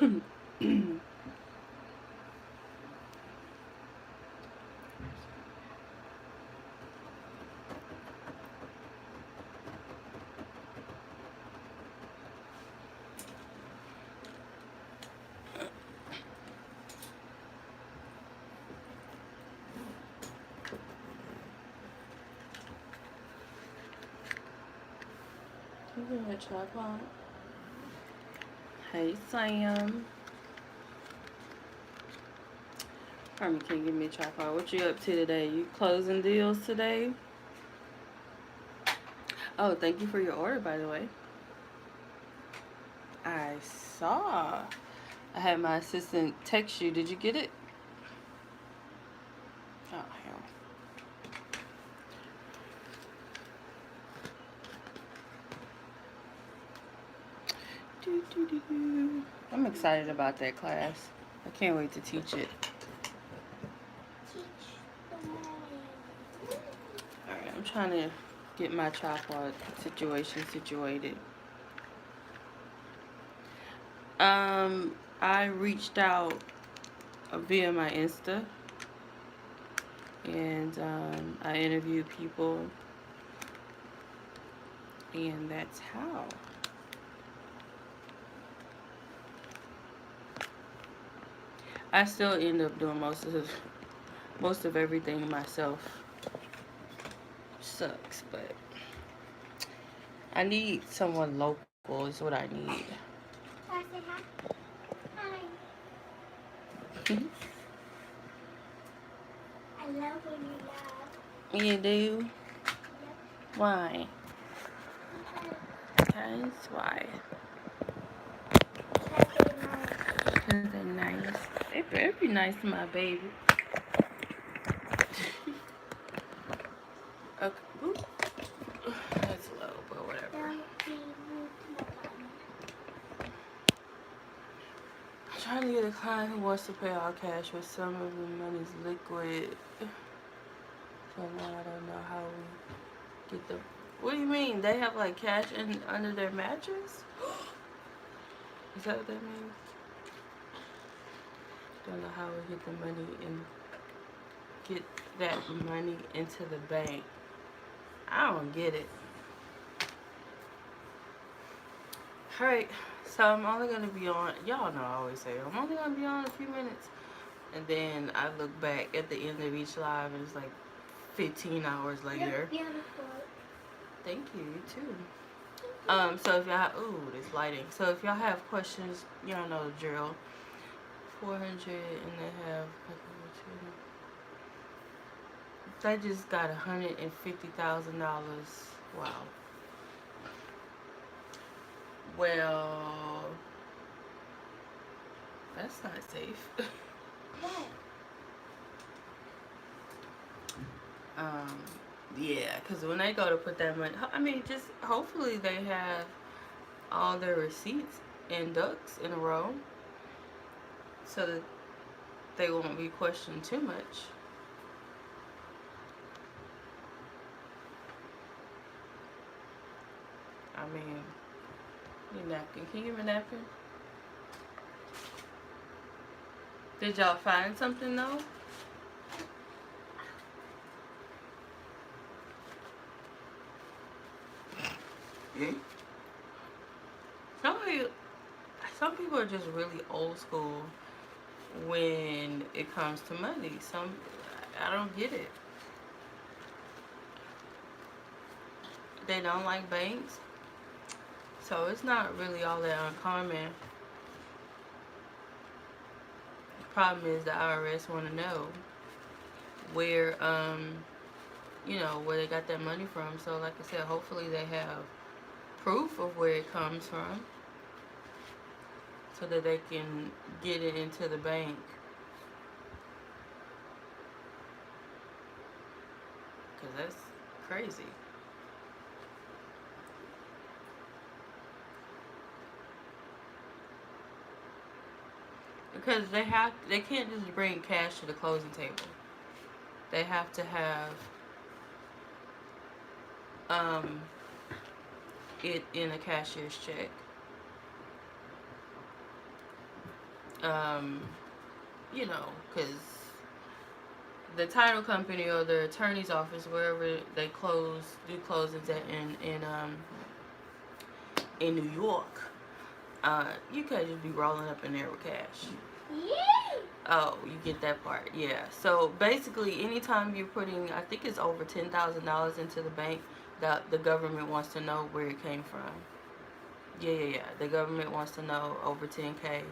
Give me a tripod. Hey, Sam. Carmen can't give me a tripod. What you up to today? You closing deals today? Oh, thank you for your order, by the way. I saw. I had my assistant text you. Did you get it? Oh, hell. I'm excited about that class. I can't wait to teach it. Alright, I'm trying to get my tripod situation situated. I reached out via my Insta, and I interviewed people, and that's how. I still end up doing most of everything myself. Sucks, but I need someone local is what I need. Can I say hi? Hi. I love when you laugh. You do? Yep. Why? Because why? Because they're nice. They're be nice to my baby. Okay. Ooh. That's low, but whatever. I'm trying to get a client who wants to pay all cash, but some of the money's liquid. So now I don't know how we get the. What do you mean? They have like cash under their mattress? Is that what that means? Don't know how we get the money and get that money into the bank. I don't get it. Alright, so I'm only going to be on, y'all know I always say, I'm only going to be on a few minutes. And then I look back at the end of each live and it's like 15 hours later. You're beautiful. Thank you, you too. So if y'all, ooh, this lighting. So if y'all have questions, y'all know the drill. 400 and they have, they just got $150,000. Wow. Well, that's not safe. What? Yeah, because when they go to put that money, I mean, just hopefully they have all their receipts and ducks in a row so that they won't be questioned too much. I mean, your napkin. Can you give me a napkin? Did y'all find something though? Some people are just really old school when it comes to money. I don't get it. They don't like banks, so it's not really all that uncommon. The problem is the IRS want to know where where they got that money from. So like I said, hopefully they have proof of where it comes from so that they can get it into the bank. Because that's crazy. Because they can't just bring cash to the closing table. They have to have it in a cashier's check. You know, because the title company or the attorney's office, wherever they do closings at in New York, you can't just be rolling up in there with cash. Yeah. Oh, you get that part, yeah. So basically, anytime you're putting, I think it's over $10,000 into the bank, the government wants to know where it came from. Yeah. The government wants to know over 10K.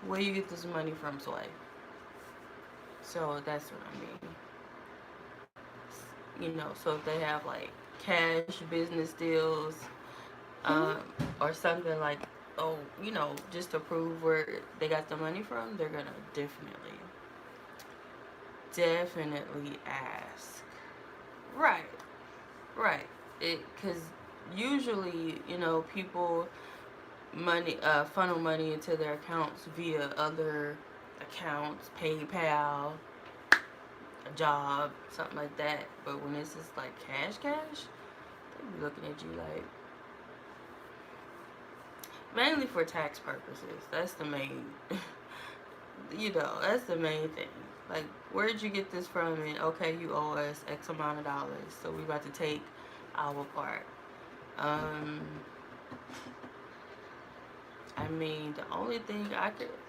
Where you get this money from, Sway? So that's what I mean. You know, so if they have like cash business deals, or something like, oh, you know, just to prove where they got the money from, they're gonna definitely ask. Right. Because usually, you know, people funnel money into their accounts via other accounts, PayPal, a job, something like that. But when it's just like cash, they be looking at you like, mainly for tax purposes. That's the main, that's the main thing. Like, where'd you get this from? And okay, you owe us X amount of dollars, so we about to take our part. I mean, the only thing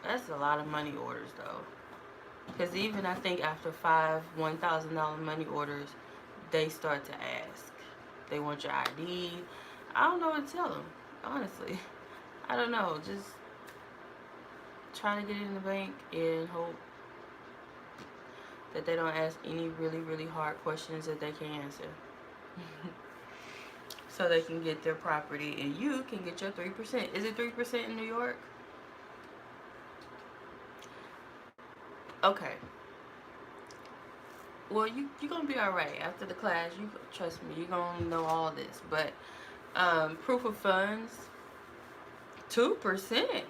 that's a lot of money orders though. Because even I think after 5 $1,000 money orders, they start to ask. They want your ID. I don't know what to tell them, honestly. I don't know. Just try to get it in the bank and hope that they don't ask any really, really hard questions that they can answer. So they can get their property and you can get your 3%. Is it 3% in New York? Okay. Well, you're going to be alright. After the class, you trust me, you're going to know all this. But proof of funds, 2%.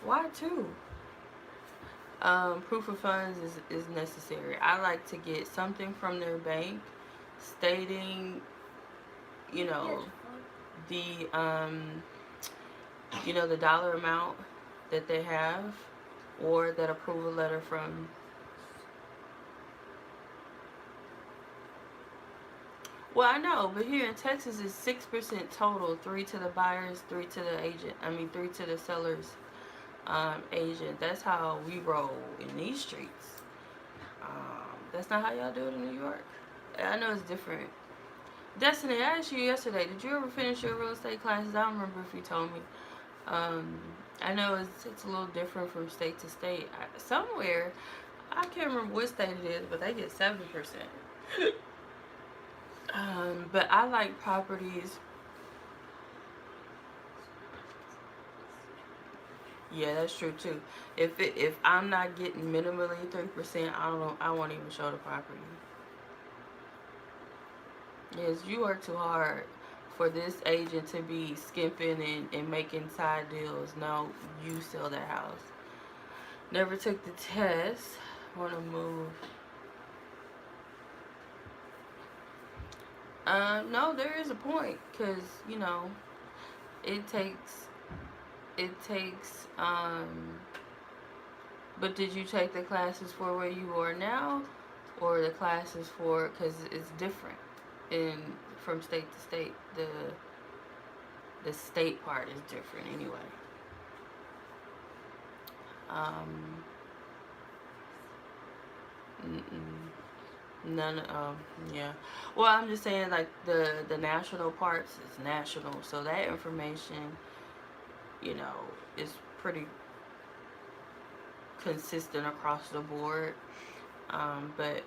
Why 2? Proof of funds is necessary. I like to get something from their bank stating, you know, the the dollar amount that they have, or that approval letter from. Well, I know, but here in Texas it's 6% total, 3 to the buyers, 3 to the agent. 3 to the sellers. Agent. That's how we roll in these streets. That's not how y'all do it in New York. I know it's different. Destiny, I asked you yesterday, did you ever finish your real estate classes? I don't remember if you told me. I know it's a little different from state to state. Somewhere, I can't remember what state it is, but they get 7%. But I like properties. Yeah, that's true too. If I'm not getting minimally 3%, I won't even show the property. Yes, you work too hard for this agent to be skimping and making side deals. No, you sell that house. Never took the test. Want to move. No, there is a point, because it takes but did you take the classes for where you are now, or the classes for, because it's different from state to state. The state part is different anyway. None. Yeah. Well, I'm just saying, like, the national parts is national, so that information, is pretty consistent across the board. But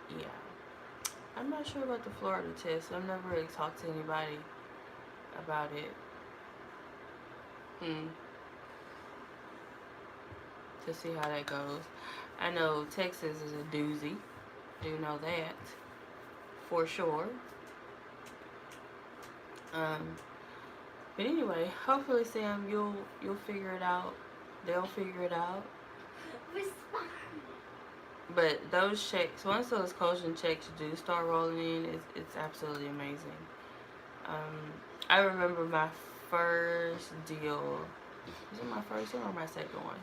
yeah, I'm not sure about the Florida test. I've never really talked to anybody about it. To see how that goes. I know Texas is a doozy. Do know that for sure. But anyway, hopefully, Sam, you'll figure it out. They'll figure it out. But those checks, once those coaching checks do start rolling in, it's absolutely amazing. I remember my first deal. Was it my first one or my second one?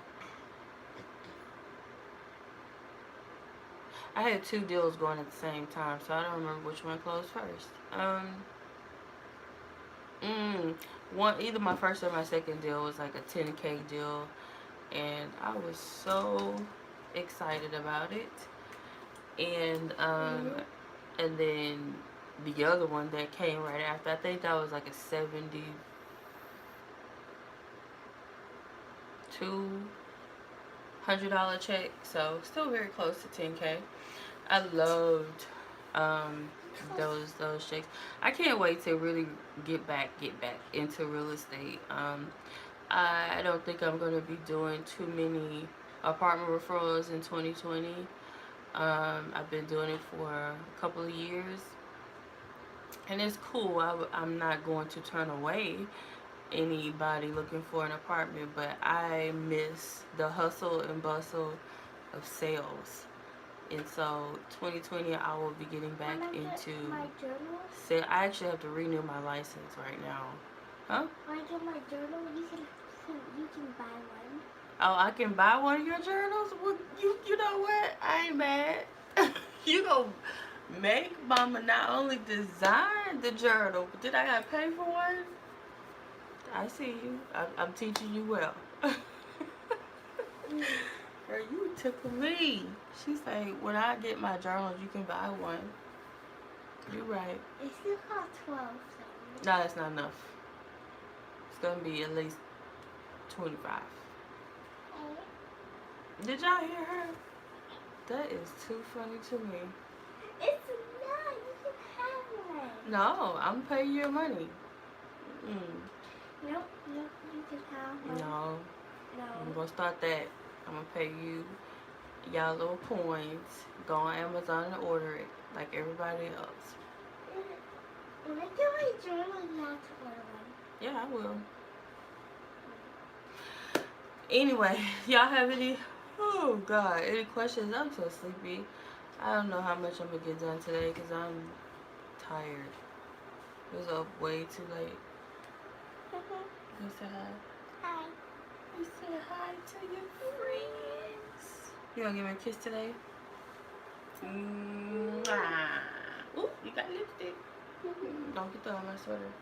I had 2 deals going at the same time, so I don't remember which one closed first. One, either my first or my second deal was like a 10K deal, and I was so excited about it. And then the other one that came right after, I think that was like a $7,200 check, so still very close to 10K. I loved those checks. I can't wait to really get back into real estate. I don't think I'm gonna be doing too many apartment referrals in 2020. I've been doing it for a couple of years, and it's cool. I'm not going to turn away anybody looking for an apartment, but I miss the hustle and bustle of sales. And so 2020, I will be getting back into sales. I actually have to renew my license right now. Huh? When I get my journal, you can buy one. Oh, I can buy one of your journals? Well, you know what? I ain't mad. You gonna make mama not only design the journal, but then I gotta pay for one? I see you. I'm teaching you well. Girl, you tickle me. She say, when I get my journals, you can buy one. You right. It still costs 12. No, that's not enough. It's gonna be at least 25. Did y'all hear her? That is too funny to me. It's not. You can have one. No, I'm paying your money. Nope, you can have one. No. I'm gonna start that. I'm gonna pay you y'all little coins. Go on Amazon and order it like everybody else. When I get my journal, you have to order one. Yeah, I will. Anyway, y'all have any questions? I'm so sleepy. I don't know how much I'm gonna get done today because I'm tired. It was up way too late. You say hi. Hi. You say hi to your friends. You gonna give me a kiss today? Ooh, you got lipstick. Don't get that on my sweater.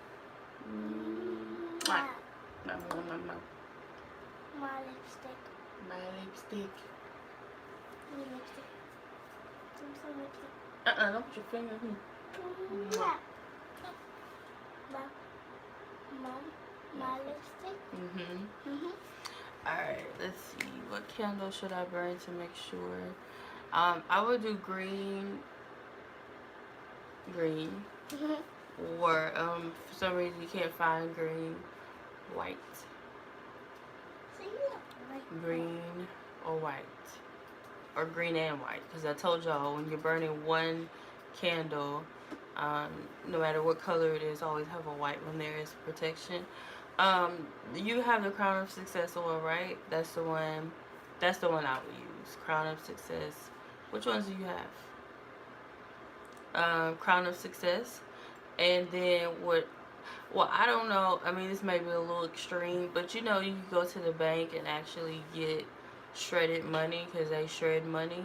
My My lipstick. lipstick. My lipstick. Some lipstick. Don't put your finger in. My lipstick. Alright, let's see. What candle should I burn to make sure? I would do green. Or for some reason you can't find green, white. So you like Green or white. Or green and white. Because I told y'all, when you're burning one candle, no matter what color it is, always have a white one there as protection. You have the Crown of Success oil, right? That's the one I would use. Crown of Success. Which ones do you have? Crown of Success. And then I don't know. I mean, this may be a little extreme, but you know, you can go to the bank and actually get shredded money because they shred money.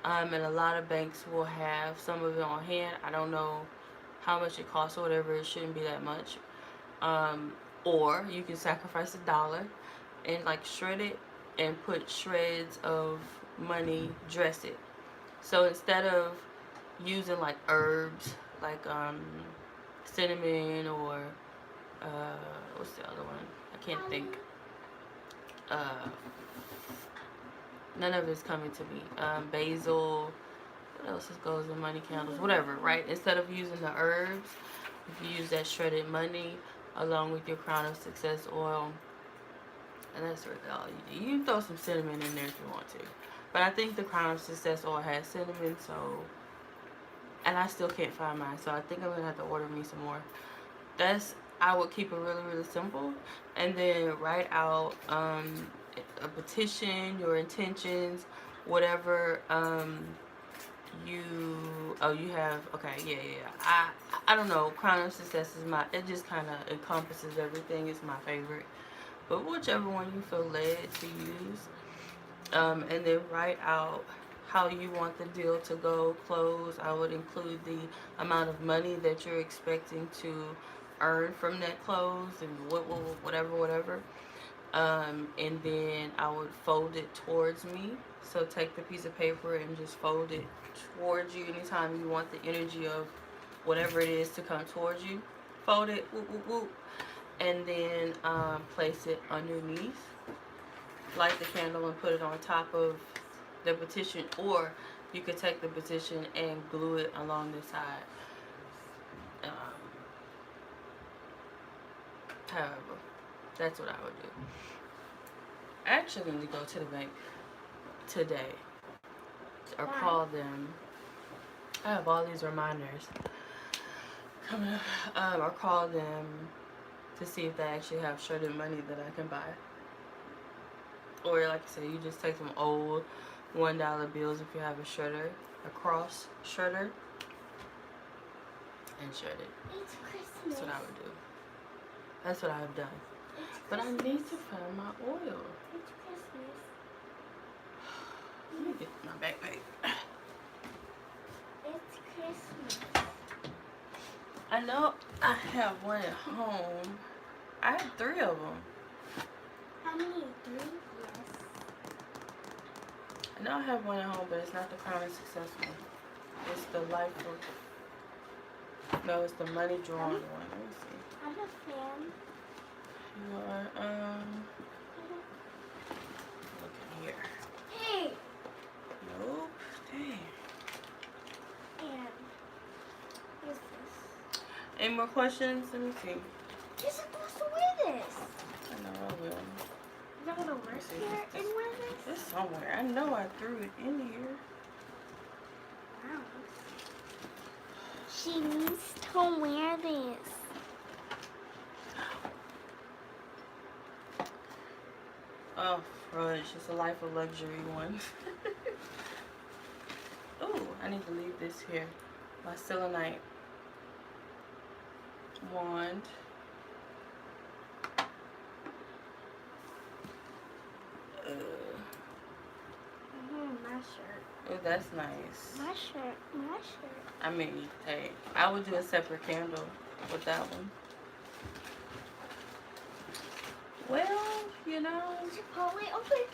And a lot of banks will have some of it on hand. I don't know how much it costs or whatever. It shouldn't be that much. Or you can sacrifice $1 and like shred it and put shreds of money, dress it. So instead of using like herbs, like cinnamon or what's the other one? I can't think. None of it's coming to me. Basil. What else goes in money candles? Whatever, right? Instead of using the herbs, if you use that shredded money along with your Crown of Success oil, and that's really all you do. You can throw some cinnamon in there if you want to, but I think the Crown of Success oil has cinnamon, so, and I still can't find mine, so I think I'm gonna have to order me some more. I would keep it really, really simple, and then write out a petition, your intentions whatever you have, okay, yeah. I don't know, Crown of Success is it just kind of encompasses everything. It's my favorite, but whichever one you feel led to use, and then write out how you want the deal to go close. I would include the amount of money that you're expecting to earn from that close, and whatever. And then I would fold it towards me. So take the piece of paper and just fold it towards you. Anytime you want the energy of whatever it is to come towards you, fold it, whoop, whoop, whoop, and then place it underneath. Light the candle and put it on top of the petition, or you could take the petition and glue it along the side. However, that's what I would do. I actually need to go to the bank today or call them. I have all these reminders coming up. Or call them to see if they actually have shredded money that I can buy. Or like I said, you just take some old $1 bills if you have a shredder, a cross shredder, and shred it. It's Christmas. That's what I would do. That's what I've done. But I need to find my oil. It's Christmas. Let me get my backpack. It's Christmas. I know I have one at home. I have 3 of them. How many? 3? Yes. I know I have one at home, but it's not the Crown of Success one. It's the Life of... No, it's the Money Drawn one. Let me see. I'm a fan. You are, look in here. Hey! Nope. Dang. And what's this? Any more questions? Let me see. You're supposed to wear this. I know I will. Is that gonna work here and wear this? It's somewhere. I know I threw it in here. Wow. She needs to wear this. Oh, fudge. It's a Life of Luxury one. Ooh, I need to leave this here. My selenite wand. My shirt. Oh, that's nice. My shirt. My shirt. I mean, hey, I would do a separate candle with that one. Well, you know. Chipotle open.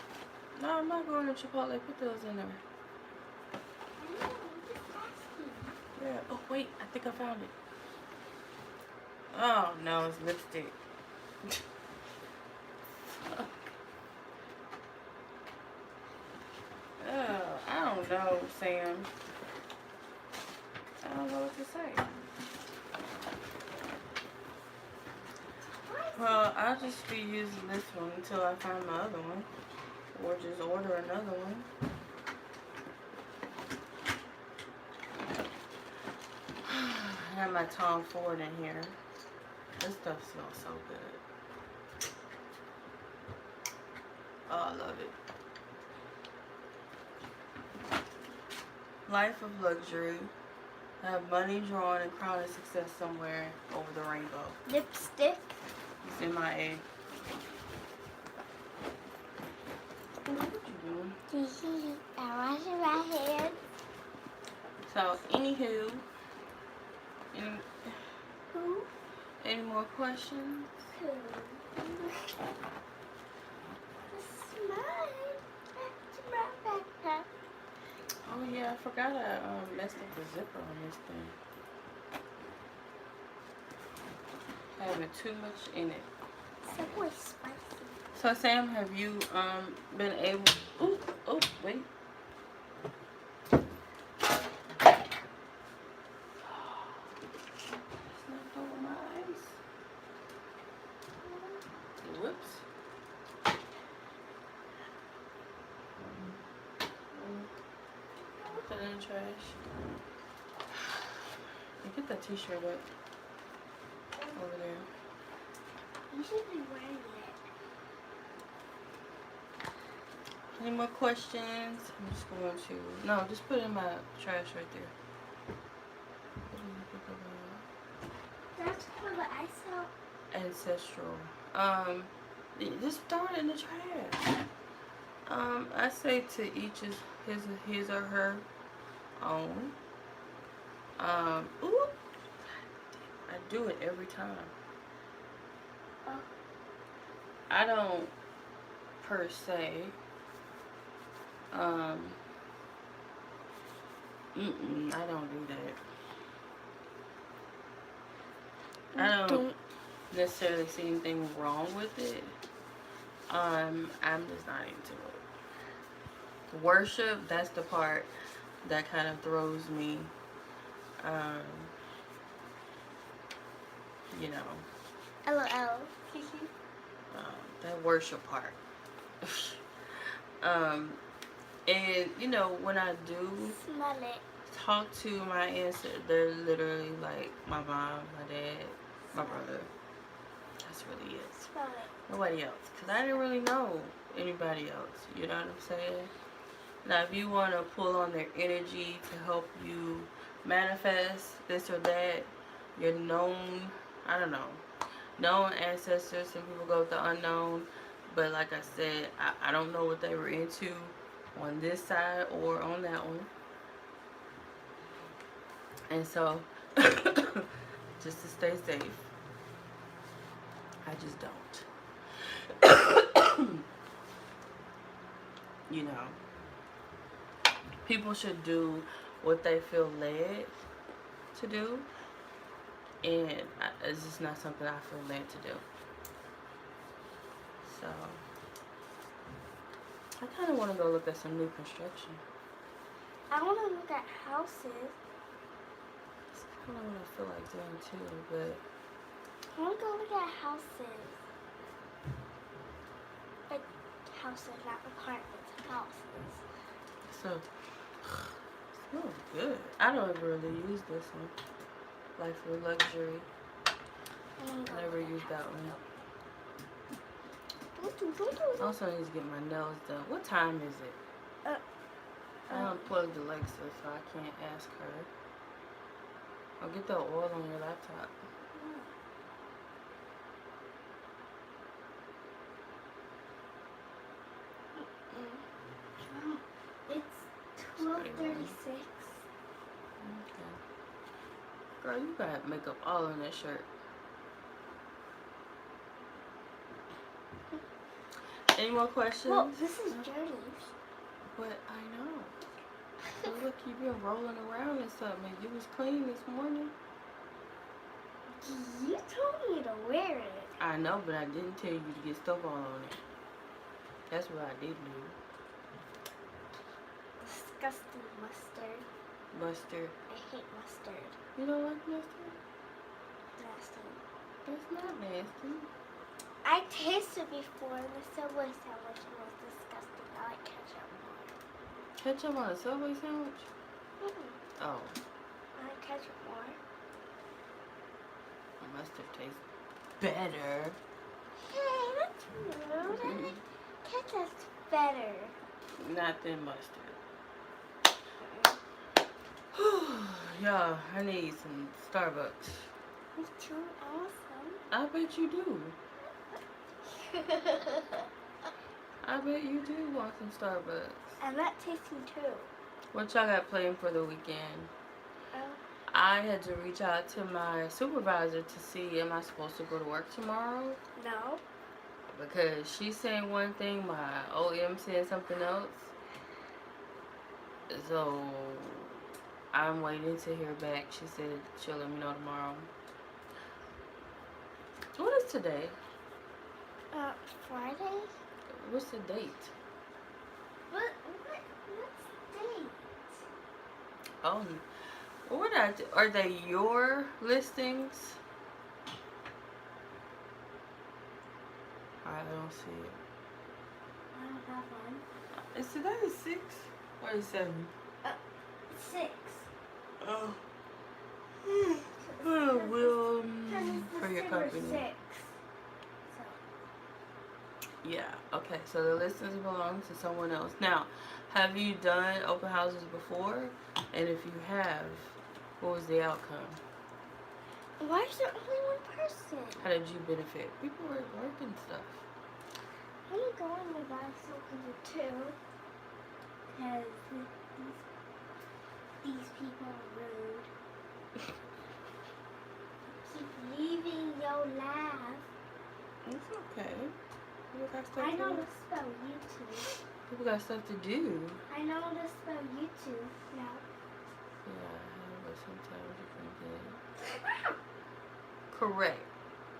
No, I'm not going to Chipotle. Put those in there. I know, I'm just asking. Yeah. Oh, wait. I think I found it. Oh, no. It's lipstick. Oh, I don't know, Sam. I don't know what to say. Well, I'll just be using this one until I find my other one. Or just order another one. I have my Tom Ford in here. This stuff smells so good. Oh, I love it. Life of Luxury. I have money drawn and Crown of Success somewhere over the rainbow. Lipstick. It's in my egg. What you doing? I'm washing my hands. So, anywho, Who? any more questions? Who? This is mine. That's my backpack. Oh yeah, I forgot I messed up the zipper on this thing. Having too much in it. Subway spicy. So Sam, have you been able? Oh wait. Snapped over my eyes. Whoops. Put it in the trash. You get that t-shirt up over there. You should be wearing it. Any more questions? I'm just going to... No, just put it in my trash right there. What do you think That's for the ice out. about ancestral? Just throw it in the trash. I say to each his or her own. Ooh, I do it every time. Oh. I don't per se. I don't do that. I don't necessarily see anything wrong with it. I'm just not into it. Worship, that's the part that kind of throws me. You know. LOL. That worship part. And you know, when I do Smell it. talk to my ancestors, they're literally like my mom, my dad, my brother. That's really it. Smell it. Nobody else, because I didn't really know anybody else. You know what I'm saying? Now, if you want to pull on their energy to help you manifest this or that, your known, I don't know, known ancestors. Some people go with the unknown, but like I said, I don't know what they were into on this side or on that one. And so, just to stay safe, I just don't. You know, people should do what they feel led to do, and it's just not something I feel led to do. So, I kind of want to go look at some new construction. I want to look at houses. That's kind of what I feel like doing too, but I want to go look at houses. Like houses, not apartments, houses. so smells good. I don't ever really use this one. Life for Luxury. Never used that one. I also need to get my nails done. What time is it? I unplugged Alexa, so I can't ask her. I'll get the oil on your laptop. It's 12:36. Okay. Girl, you got makeup all on that shirt. Any more questions? Well, this is Journey's. But I know. So look, you've been rolling around in something. You was clean this morning. You told me to wear it. I know, but I didn't tell you to get stuff all on it. That's what I did do. Disgusting mustard. Mustard. I hate mustard. You don't like mustard? Nasty. It's not nasty. I tasted before and the Subway sandwich was disgusting. I like ketchup more. Ketchup on a Subway sandwich? Oh. I like ketchup more. Mustard tastes better. Hey, that's rude. I like ketchup's better. Not than mustard. Y'all, I need some Starbucks. Me too. Awesome. I bet you do. I bet you do want some Starbucks. I'm not tasting too. What y'all got planned for the weekend? I had to reach out to my supervisor to see, am I supposed to go to work tomorrow? No. Because she's saying one thing, my OM saying something else. So, I'm waiting to hear back. She said she'll let me know tomorrow. What is today? Friday? What's the date? What's date? Oh, what are they your listings? I don't see it. I don't have one. Is today the 6th or the 7th? 6. Oh. For your company. 6. Yeah, okay, so the listings belong to someone else. Now, have you done open houses before? And if you have, what was the outcome? Why is there only one person? How did you benefit? People were working stuff. I'm going to buy something too. Because these people are rude. Keep leaving your laugh. It's okay. People got stuff I to know do. to spell YouTube. People got stuff to do. I know to spell YouTube now. Yeah, but sometimes you can get correct.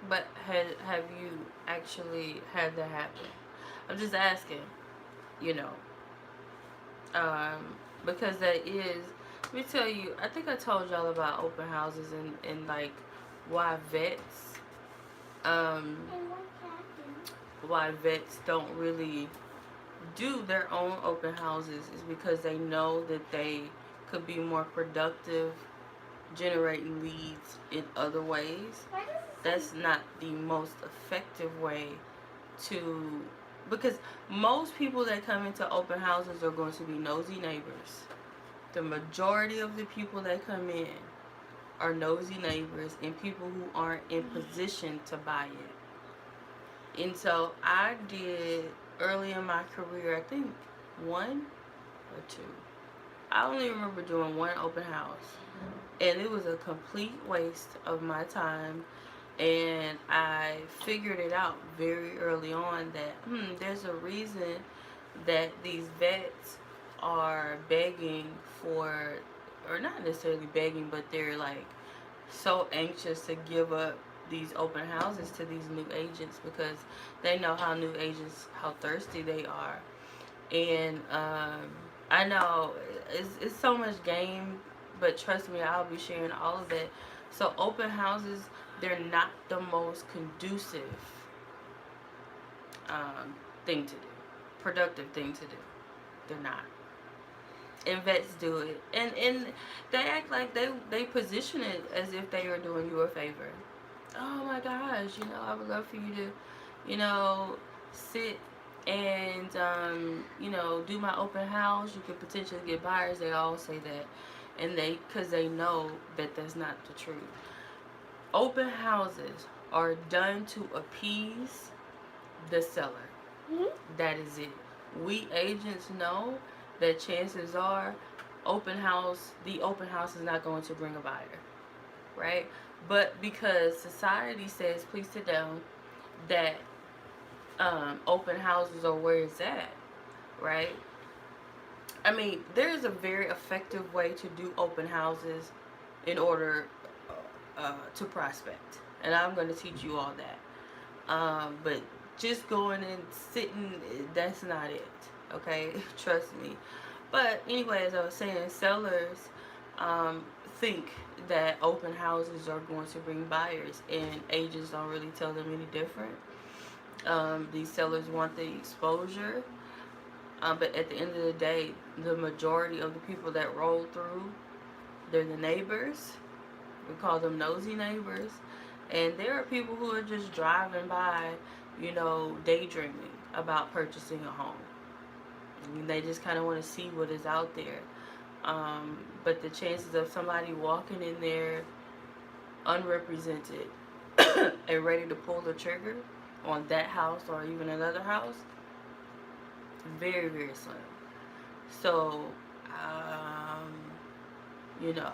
But have you actually had that happen? I'm just asking, you know. Because that is, let me tell you, I think I told y'all about open houses and like why vets, And what happened? why vets don't really do their own open houses is because they know that they could be more productive generating leads in other ways. Why does it That's not the most effective way to, because most people that come into open houses are going to be nosy neighbors. The majority of the people that come in are nosy neighbors and people who aren't in position to buy it. And so I did early in my career, I think 1 or 2. I only remember doing 1 open house. And it was a complete waste of my time. And I figured it out very early on that there's a reason that these vets are begging for, or not necessarily begging, but they're like so anxious to give up these open houses to these new agents because they know how new agents, how thirsty they are. And I know it's so much game, but trust me, I'll be sharing all of that. So open houses, they're not the most conducive thing to do, productive thing to do. They're not. And vets do it, and they act like they position it as if they are doing you a favor. Oh my gosh, I would love for you to, sit and do my open house. You could potentially get buyers. They all say that, and because they know that that's not the truth. Open houses are done to appease the seller. Hmm? That is it. We agents know that chances are the open house is not going to bring a buyer, right? But because society says, please sit down, that open houses are where it's at, right? I mean, there's a very effective way to do open houses in order to prospect, and I'm going to teach you all that. But just going and sitting, that's not it, okay? Trust me. But anyway, as I was saying, sellers think that open houses are going to bring buyers, and agents don't really tell them any different. These sellers want the exposure, but at the end of the day, the majority of the people that roll through, they're the neighbors. We call them nosy neighbors. And there are people who are just driving by, daydreaming about purchasing a home. I mean, they just kind of want to see what is out there. But the chances of somebody walking in there unrepresented and ready to pull the trigger on that house or even another house, very, very slim. So,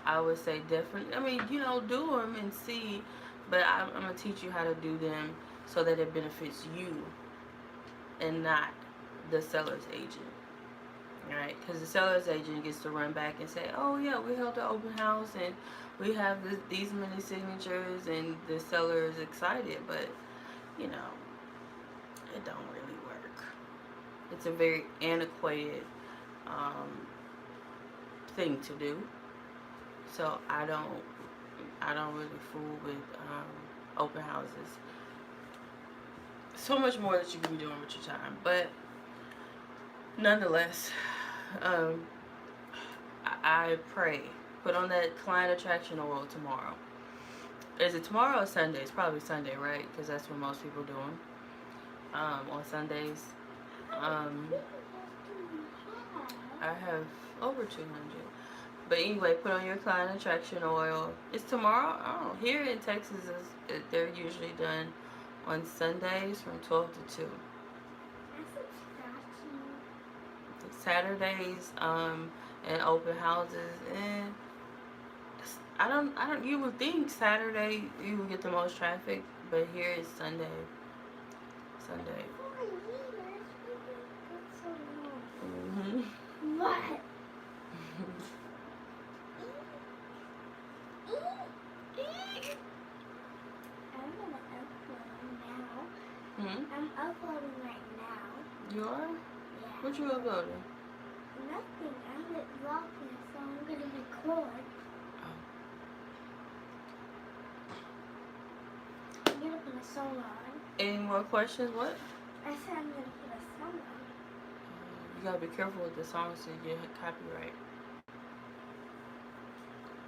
I would say definitely, I mean, do them and see, but I'm going to teach you how to do them so that it benefits you and not the seller's agent. Right? Because the seller's agent gets to run back and say, oh yeah, we held an open house and we have these many signatures, and the seller is excited, but it don't really work. It's a very antiquated thing to do. So I don't really fool with open houses. So much more that you can be doing with your time, but nonetheless, I pray. Put on that client attraction oil tomorrow. Is it tomorrow or Sunday? It's probably Sunday, right? Because that's when most people do them. on Sundays. I have over 200. But anyway, put on your client attraction oil. It's tomorrow. Oh, here in Texas, they're usually done on Sundays from 12 to 2. Saturdays, and open houses, and I don't. You would think Saturday you would get the most traffic, but here it's Sunday. Mm-hmm. What? I'm gonna upload now. I'm uploading right now. You are? Yeah. What you uploading? Nothing. I'm vlogging, so I'm gonna record. I'm gonna put a song on. Any more questions? What? I said I'm gonna put a song on. You gotta be careful with the songs so you get copyright.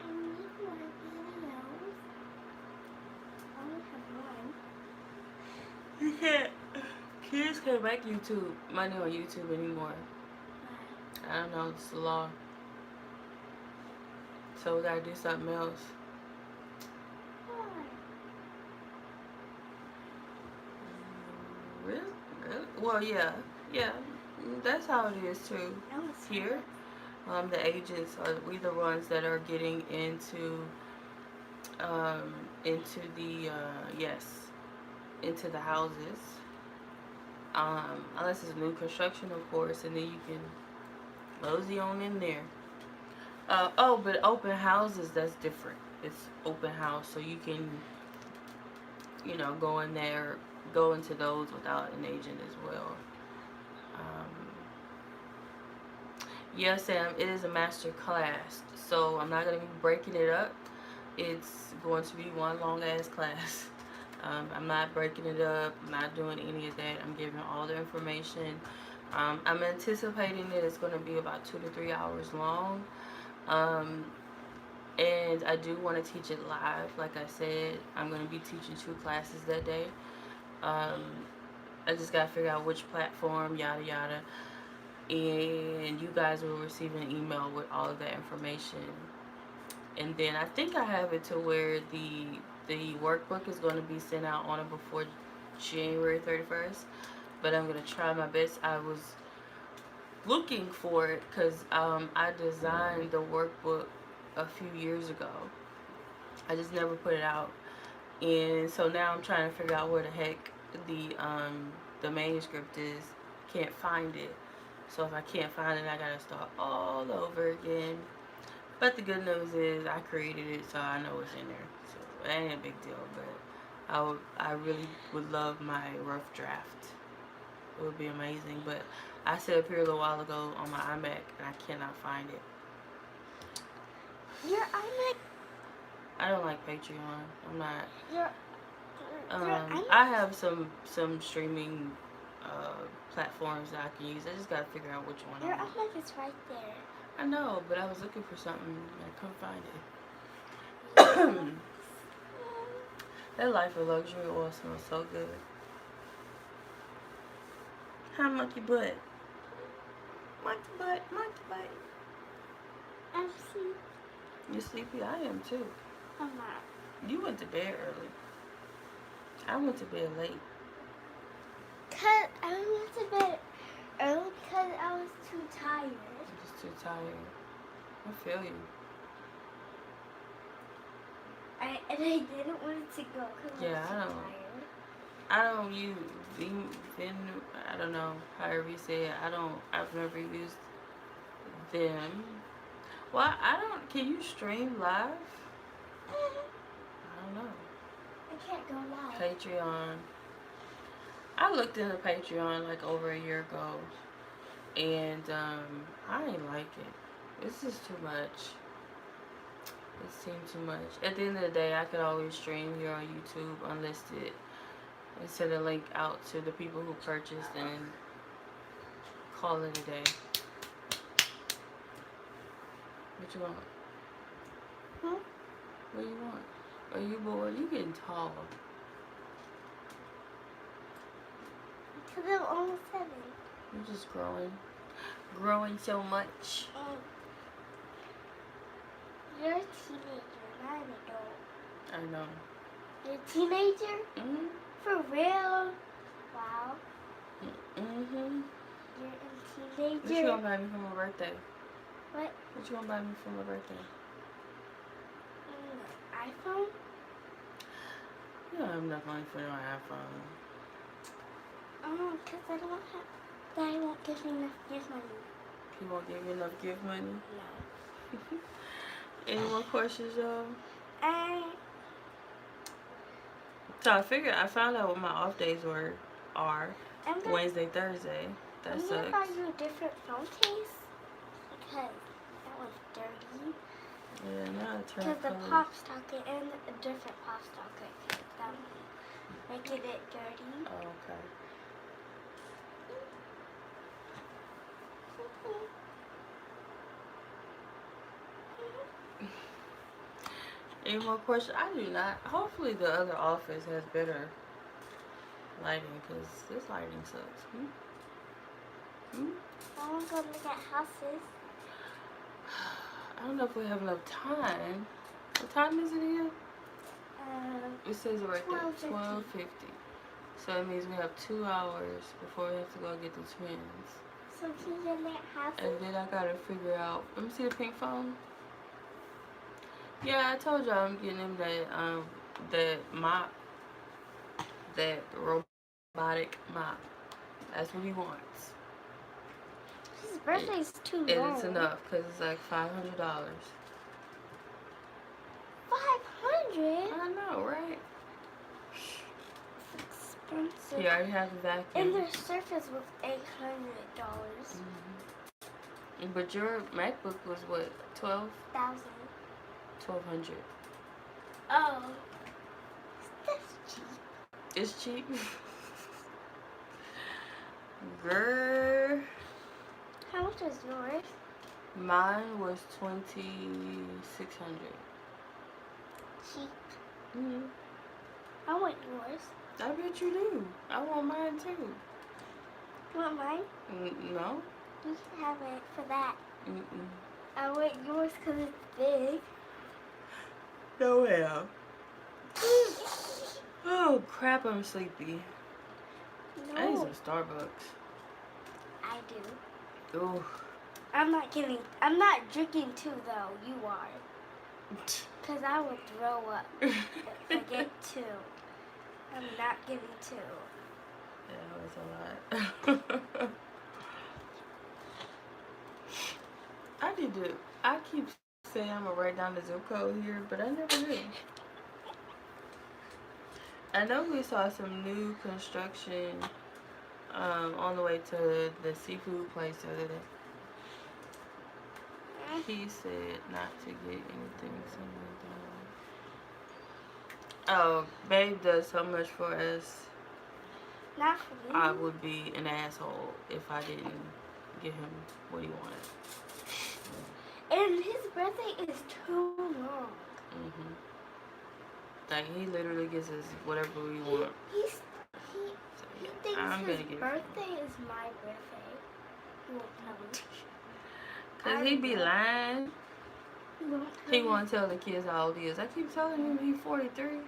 I need more videos. I only have one. You can't. Kids can't make YouTube money on YouTube anymore. Why? I don't know. It's the law. So we gotta do something else. Why? Really? Well, yeah. That's how it is too. Here, the agents are the ones that are getting into the houses. Unless it's new construction, of course, and then you can mosey on in there. But open houses, that's different. It's open house, so you can, go in there, go into those without an agent as well. Yes, Sam, it is a master class, so I'm not going to be breaking it up. It's going to be one long ass class. I'm not breaking it up. I'm not doing any of that. I'm giving all the information. I'm anticipating that it's going to be about 2 to 3 hours long. And I do want to teach it live. Like I said, I'm going to be teaching 2 classes that day. I just got to figure out which platform, yada yada. And you guys will receive an email with all of that information. And then I think I have it to where the workbook is going to be sent out on it before January 31st. But I'm going to try my best. I was looking for it because I designed the workbook a few years ago. I just never put it out. And so now I'm trying to figure out where the heck the manuscript is. Can't find it. So if I can't find it, I gotta start all over again. But the good news is I created it, so I know it's in there. So it ain't a big deal. But I really would love my rough draft. It would be amazing. But I set up here a little while ago on my iMac, and I cannot find it. Your iMac? I don't like Patreon. I'm not. Your iMac? I have some streaming platforms that I can use. I just gotta figure out which one. Your iMac is right there. I know, but I was looking for something and I couldn't find it. That Life of Luxury oil smells so good. Hi, monkey butt. Monkey butt, monkey butt. I'm sleepy. You sleepy? I am too. I'm not. You went to bed early. I went to bed late. Cause I went to bed early because I was too tired. I'm just too tired. I feel you. And I didn't want it to go because Yeah, I was too tired. I don't know, however you say it. I've never used them. Well, can you stream live? I don't know. I can't go live. Patreon. I looked into Patreon like over a year ago, and I ain't like it. It's just too much. It seemed too much. At the end of the day, I could always stream here on YouTube unlisted and send a link out to the people who purchased and call it a day. What you want? Huh? What do you want? Are you bored? You getting tall. Because I'm almost 7. You're just growing. Growing so much. You're a teenager, not an adult. I know. You're a teenager? Mm-hmm. For real? Wow. Mm-hmm. You're a teenager? What you gonna buy me for my birthday? What? What you gonna buy me for my birthday? iPhone? You don't have enough money for your iPhone. Because Daddy won't give me enough gift money. He won't give you enough gift money? No. Any more questions, y'all? So I found out what my off days are Wednesday, Thursday. That I'm sucks. gonna buy you a different phone case because that one's dirty. Yeah, now it turns Because the colors. pop socket and a different pop socket. That one making it dirty. Oh, okay. Any more questions? I do not. Hopefully the other office has better lighting because this lighting sucks. I want to go look at houses. I don't know if we have enough time. What time is it here? It says it right there, 12:50. So it means we have 2 hours before we have to go get the twins. So can you look at houses? And then I gotta figure out. Let me see the pink phone. Yeah, I told y'all I'm getting him that mop, that robotic mop. That's what he wants. His birthday's too long. And it's enough because it's like $500. 500? I know, right? It's expensive. He already has a vacuum. And their Surface was $800. But your MacBook was what? 1,000. 1,200. Oh, that's cheap. It's cheap. Girl. How much was yours? Mine was 2,600. Cheap. Mhm. I want yours. I bet you do. I want mine too. You want mine? No. You can have it for that. Mm-mm. I want yours because it's big. No way. Oh crap! I'm sleepy. No, I need some Starbucks. I do. Ooh. I'm not drinking 2 though. You are. Because I will throw up if I get 2. I'm not getting 2. Yeah, that was a lot. I keep saying I'm gonna write down the zip code here, but I never do. I know we saw some new construction on the way to the seafood place the other day. He said not to get anything similar to. Oh, babe does so much for us. Not for me. I would be an asshole if I didn't give him what he wanted. And his birthday is too long. Like he literally gives us whatever we want. He thinks I'm his gonna get it. birthday is my birthday. He won't tell me. Cause he be lying. He He won't tell the kids how old he is. I keep telling him he's 43.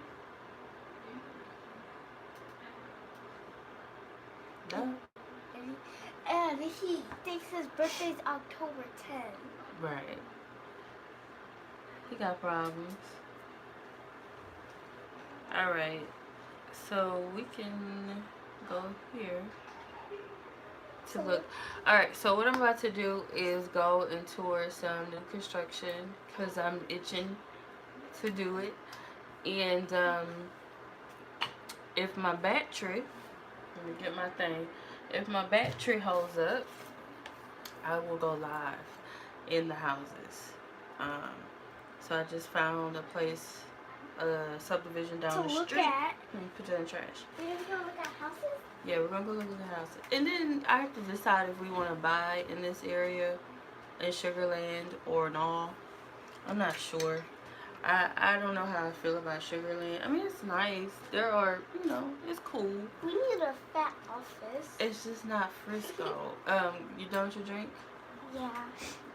Duh. And he thinks his birthday's October 10th. Right. He got problems. Alright. So we can go here to look. Alright, so what I'm about to do is go and tour some new construction because I'm itching to do it. And if my battery, let me get my thing. If my battery holds up, I will go live in the houses. So I just found a place, a subdivision down the street. Put that in the trash. We're going to go look at houses? Yeah, we're gonna go look at the houses. And then I have to decide if we want to buy in this area in Sugarland or not. I'm not sure. I don't know how I feel about Sugarland. I mean, it's nice. There are, you know, it's cool. We need a fat office. It's just not Frisco. You done with your drink? Yeah.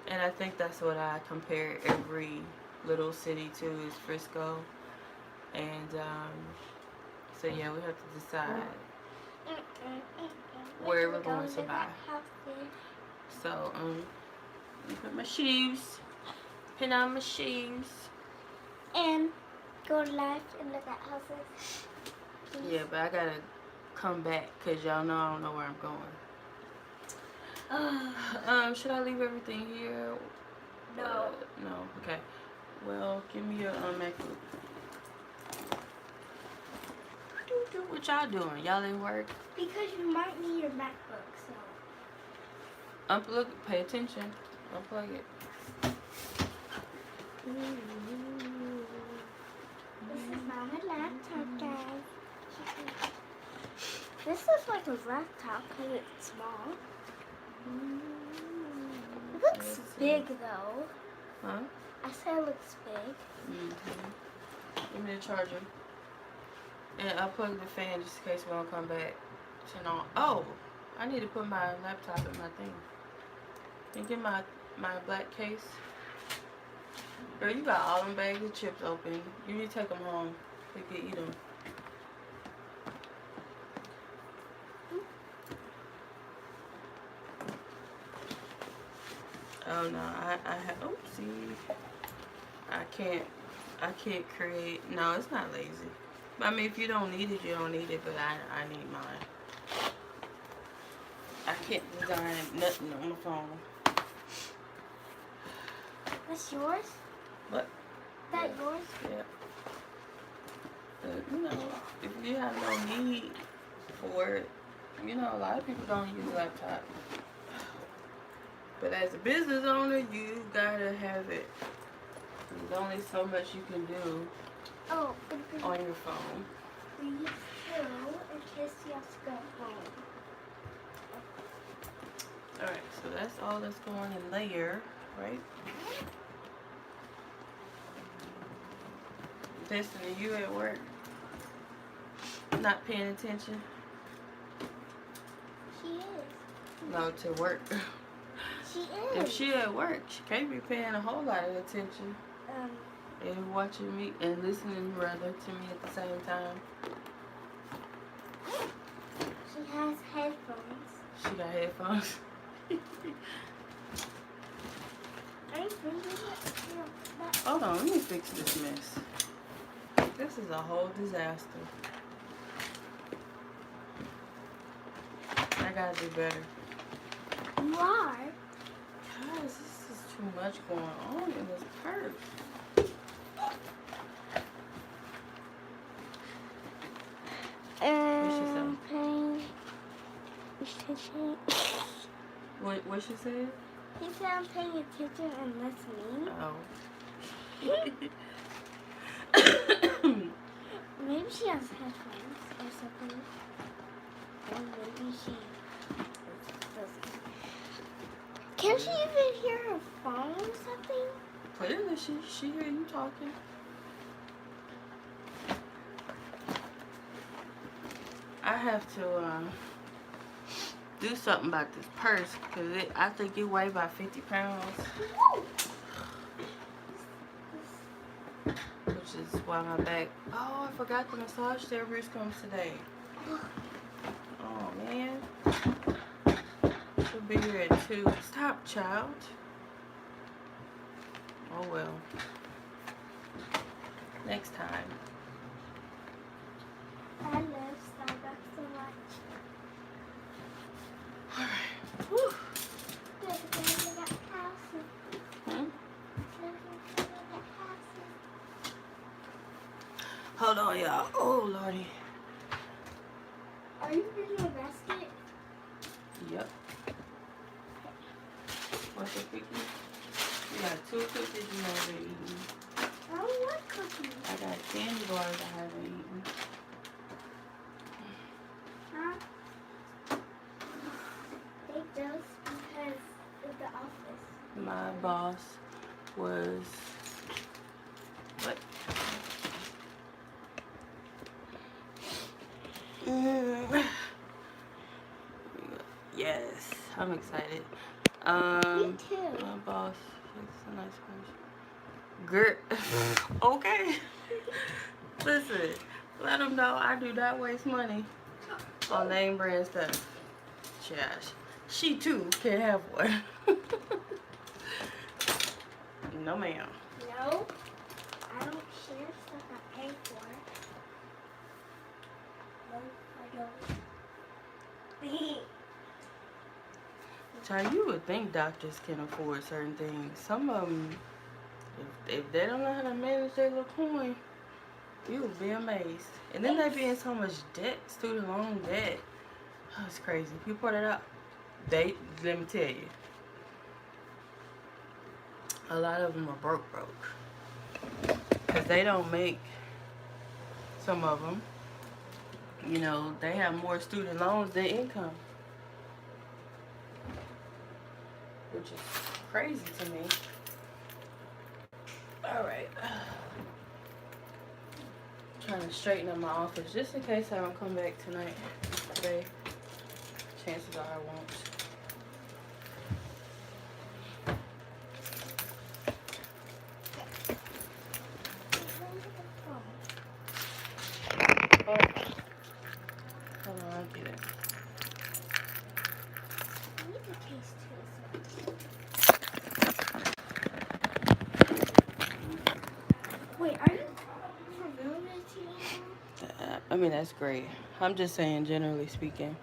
And I think that's what I compare every little city to is Frisco. And so yeah, we have to decide where we're going to buy. So let me put my shoes. Pin on my shoes. And go live and look at houses. Please. Yeah, but I gotta come back because y'all know I don't know where I'm going. Should I leave everything here? No. No. Okay. Well, give me your MacBook. What y'all doing? Y'all in work? Because you might need your MacBook, so. Unplug it. Pay attention. Unplug it. This is not a laptop, guys. This is like a laptop because it's small. It looks big though. Huh? I said it looks big. Give me the charger. And I'll plug the fan just in case we don't come back. Turn on. Oh! I need to put my laptop in my thing. Can you get my black case? Girl, you got all them bags of chips open. You need to take them home so you can eat them. Oh no, I have, oopsie. I can't create, no, it's not lazy. I mean, if you don't need it, you don't need it, but I need mine. I can't design nothing on the phone. That's yours? What? That yours? Yeah. But, you know, if you have no need for it, you know, a lot of people don't use laptop. But as a business owner, you gotta have it. There's only so much you can do on your phone. We need to in case you have to go home. Alright, so that's all that's going in there, right? Destiny, you at work? Not paying attention? She is. No, to work. She is. If she at work, she can't be paying a whole lot of attention. And watching me and listening rather to me at the same time. She has headphones. She got headphones. Are you bringing it? Hold on, let me fix this mess. This is a whole disaster. I gotta do better. Why? Guys, this is too much going on in this purse. Paying attention. What she said? He said I'm paying attention and listening. Oh. Maybe she has headphones or something. Or maybe she doesn't. Can she even hear her phone or something? Clearly, she hear you talking. I have to do something about this purse because I think it weighs about 50 pounds. Which is why my back. Oh, I forgot the massage therapist comes today. Oh man. She'll be here at 2. Stop, child. Oh well. Next time. I love Starbucks so much. Alright. Whew. Hmm? Hold on, y'all. Oh, Lordy. Are you bringing a basket? Yep. What's your cookie? You got 2 cookies you haven't eaten. I don't want cookies. I got candy bars I haven't eaten. Huh? Take those because of the office. My boss was... What? I'm excited. Me too. My boss, it's a nice person. Okay. Listen, let them know I do not waste money on name brand stuff. Josh, she too can have one. No, ma'am. No, I don't share stuff I pay for. No, I don't. Child, you would think doctors can afford certain things. Some of them, if they don't know how to manage their little coin, you would be amazed. And then they be in so much debt, student loan debt. Oh, it's crazy. People put it up. Let me tell you, a lot of them are broke. Because they don't make, some of them, you know, they have more student loans than income. Which is crazy to me. Alright. Trying to straighten up my office just in case I don't come back today. Chances are I won't. Hold on, I'll get it. I need to taste too. Wait, are you familiar with I mean, that's great. I'm just saying, generally speaking.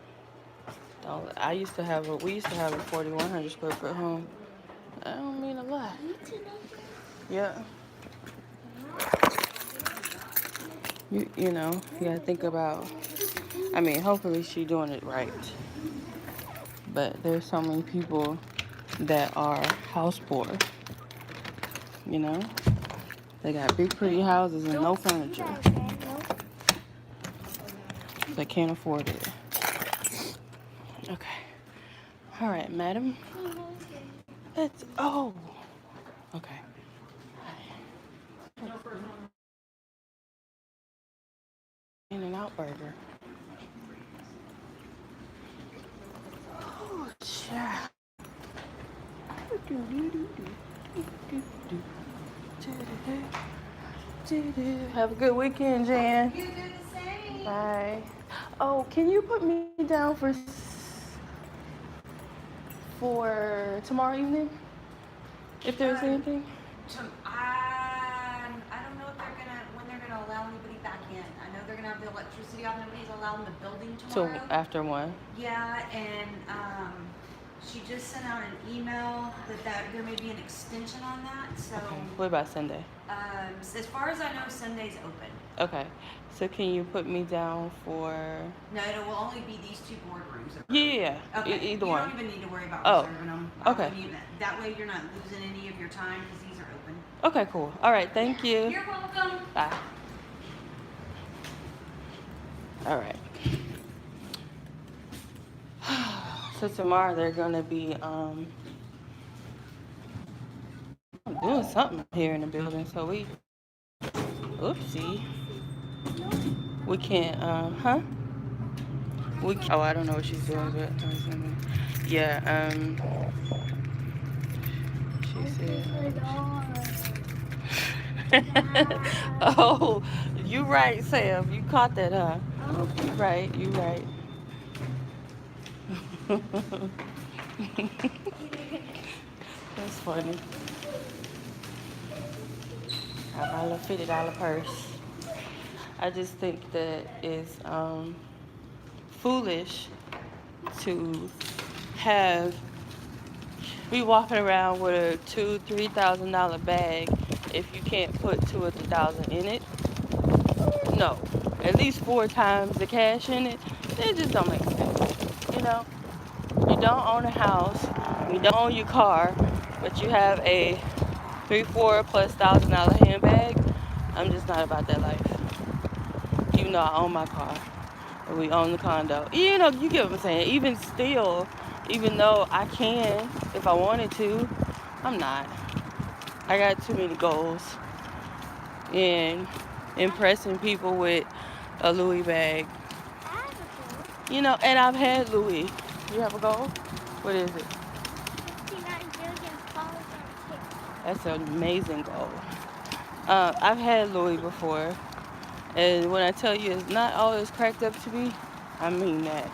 We used to have a 4,100 square foot home. I don't mean a lot. Yeah. You know, you gotta think about, I mean, hopefully she's doing it right. But there's so many people that are house poor. You know? They got big pretty houses and no furniture. They can't afford it. Okay. All right, madam. Oh. Okay. In-N-Out burger. Oh, child. Have a good weekend, Jan. You do the same. Bye. Oh, can you put me down for tomorrow evening? If there's anything? I don't know if when they're gonna allow anybody back in. I know they're gonna have the electricity off. Nobody's allowed in the building tomorrow. So after 1? Yeah, and she just sent out an email that there may be an extension on that. So. Okay. What about Sunday? As far as I know, Sunday's open. Okay. So can you put me down for? No, it will only be these 2 boardrooms. Yeah. Okay. Either one. You don't even need to worry about reserving them. Okay. That way you're not losing any of your time because these are open. Okay, cool. All right. Thank you. You're welcome. Bye. All right. So tomorrow they're gonna be doing something here in the building. So oopsie. We can't, huh? Oh, I don't know what she's doing, but yeah, she said. Oh, you right, Sam. You caught that, huh? You right. That's funny. I got my little $50 purse. I just think that it's foolish to be walking around with a $2,000-3,000 bag if you can't put $2,000 or $3,000 in it. No, at least 4 times the cash in it. It just don't make sense. You know, you don't own a house, you don't own your car, but you have a $3,000-4,000+ handbag. I'm just not about that life. Even though I own my car, or we own the condo. You know, you get what I'm saying. Even still, even though I can, if I wanted to, I'm not. I got too many goals. And impressing people with a Louis bag. You know, and I've had Louis. You have a goal? What is it? 59 billion followers on TikTok. That's an amazing goal. I've had Louis before, and when I tell you it's not all it's cracked up to be, I mean that.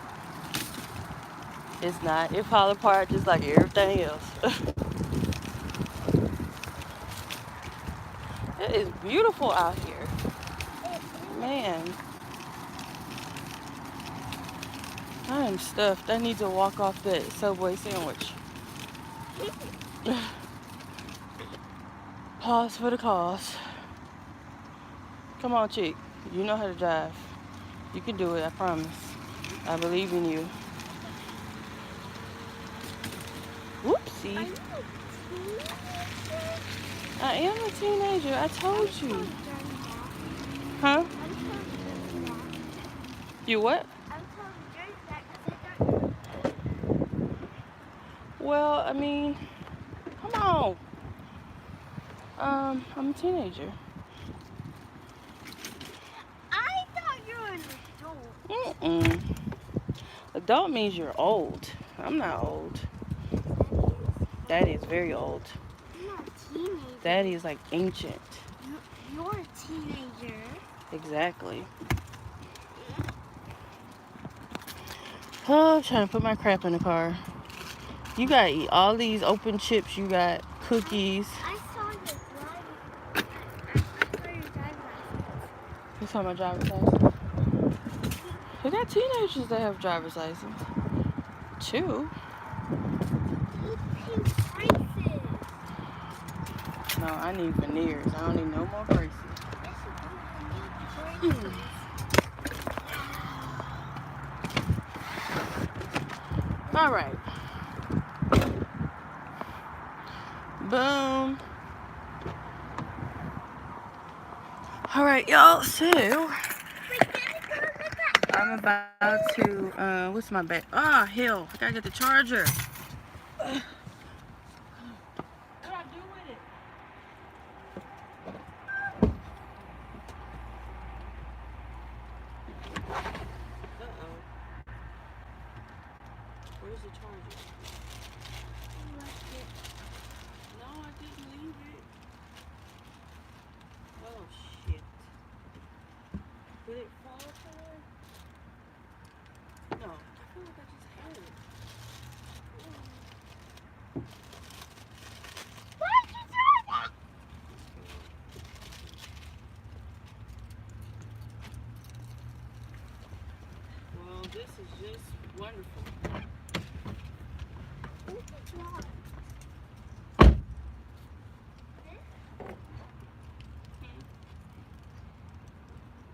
It's not. It fall apart just like everything else. It is beautiful out here. Man. I am stuffed. I need to walk off that Subway sandwich. Pause for the cause. Come on, chick. You know how to drive. You can do it, I promise. I believe in you. Whoopsie. I am a teenager. I told you. Huh? You what? Well, I mean, come on. I'm a teenager. I thought you were an adult. Adult means you're old. I'm not old. Daddy is very old. I'm not a teenager. Daddy is like ancient. You're a teenager. Exactly. Oh, I'm trying to put my crap in the car. You gotta eat all these open chips. You got cookies. I saw your driver's license. You saw my driver's license? They got teenagers that have driver's license. 2. You pay braces. No, I need veneers. I don't need no more braces. Yes, you do. You need braces. All right. Boom. All right, y'all. So I'm about to. What's my bag? Ah, hell! I gotta get the charger. What do I do with it? Where's the charger? No, I didn't leave it. Oh, shit. Did it fall apart? No, I feel like I just had it. Why'd you do that? Well, this is just wonderful.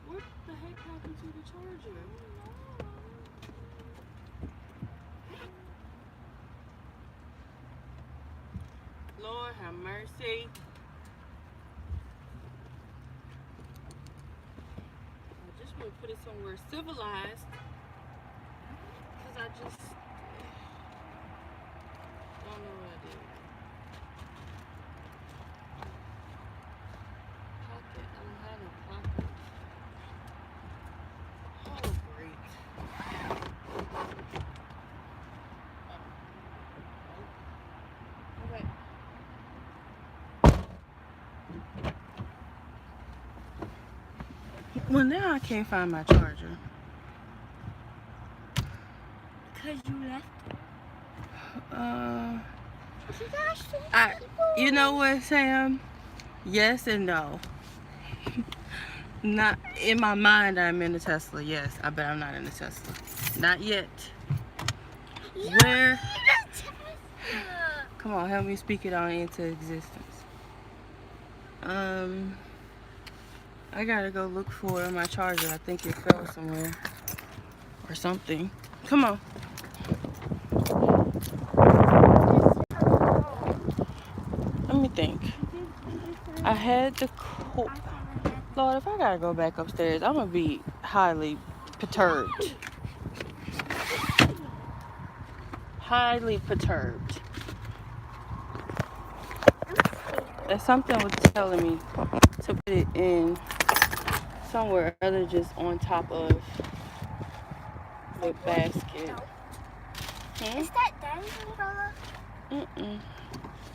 What the heck happened to the charger? Lord have mercy. I just want to put it somewhere civilized. Because I just don't know what I did. Pocket. I don't have no pocket. Oh, great. Okay. Well, now I can't find my charger. Because you left it. You know what, Sam? Yes and no. Not in my mind. I'm in a Tesla. Yes, I bet I'm not in a Tesla. Not yet. Where? Come on, help me speak it on into existence. I gotta go look for my charger. I think it fell somewhere or something. Come on. Let me think. I had the Lord, if I gotta go back upstairs, I'm gonna be highly perturbed. Highly perturbed. And something was telling me to put it in somewhere other just on top of the basket. Hmm? Is that Daddy's umbrella? Mm-mm.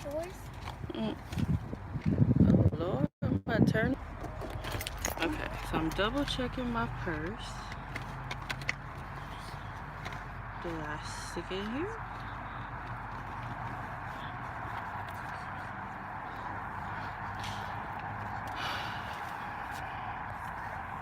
Yours? Mm. Oh, Lord. I'm about to turn. Okay, so I'm double checking my purse. Did I stick it here?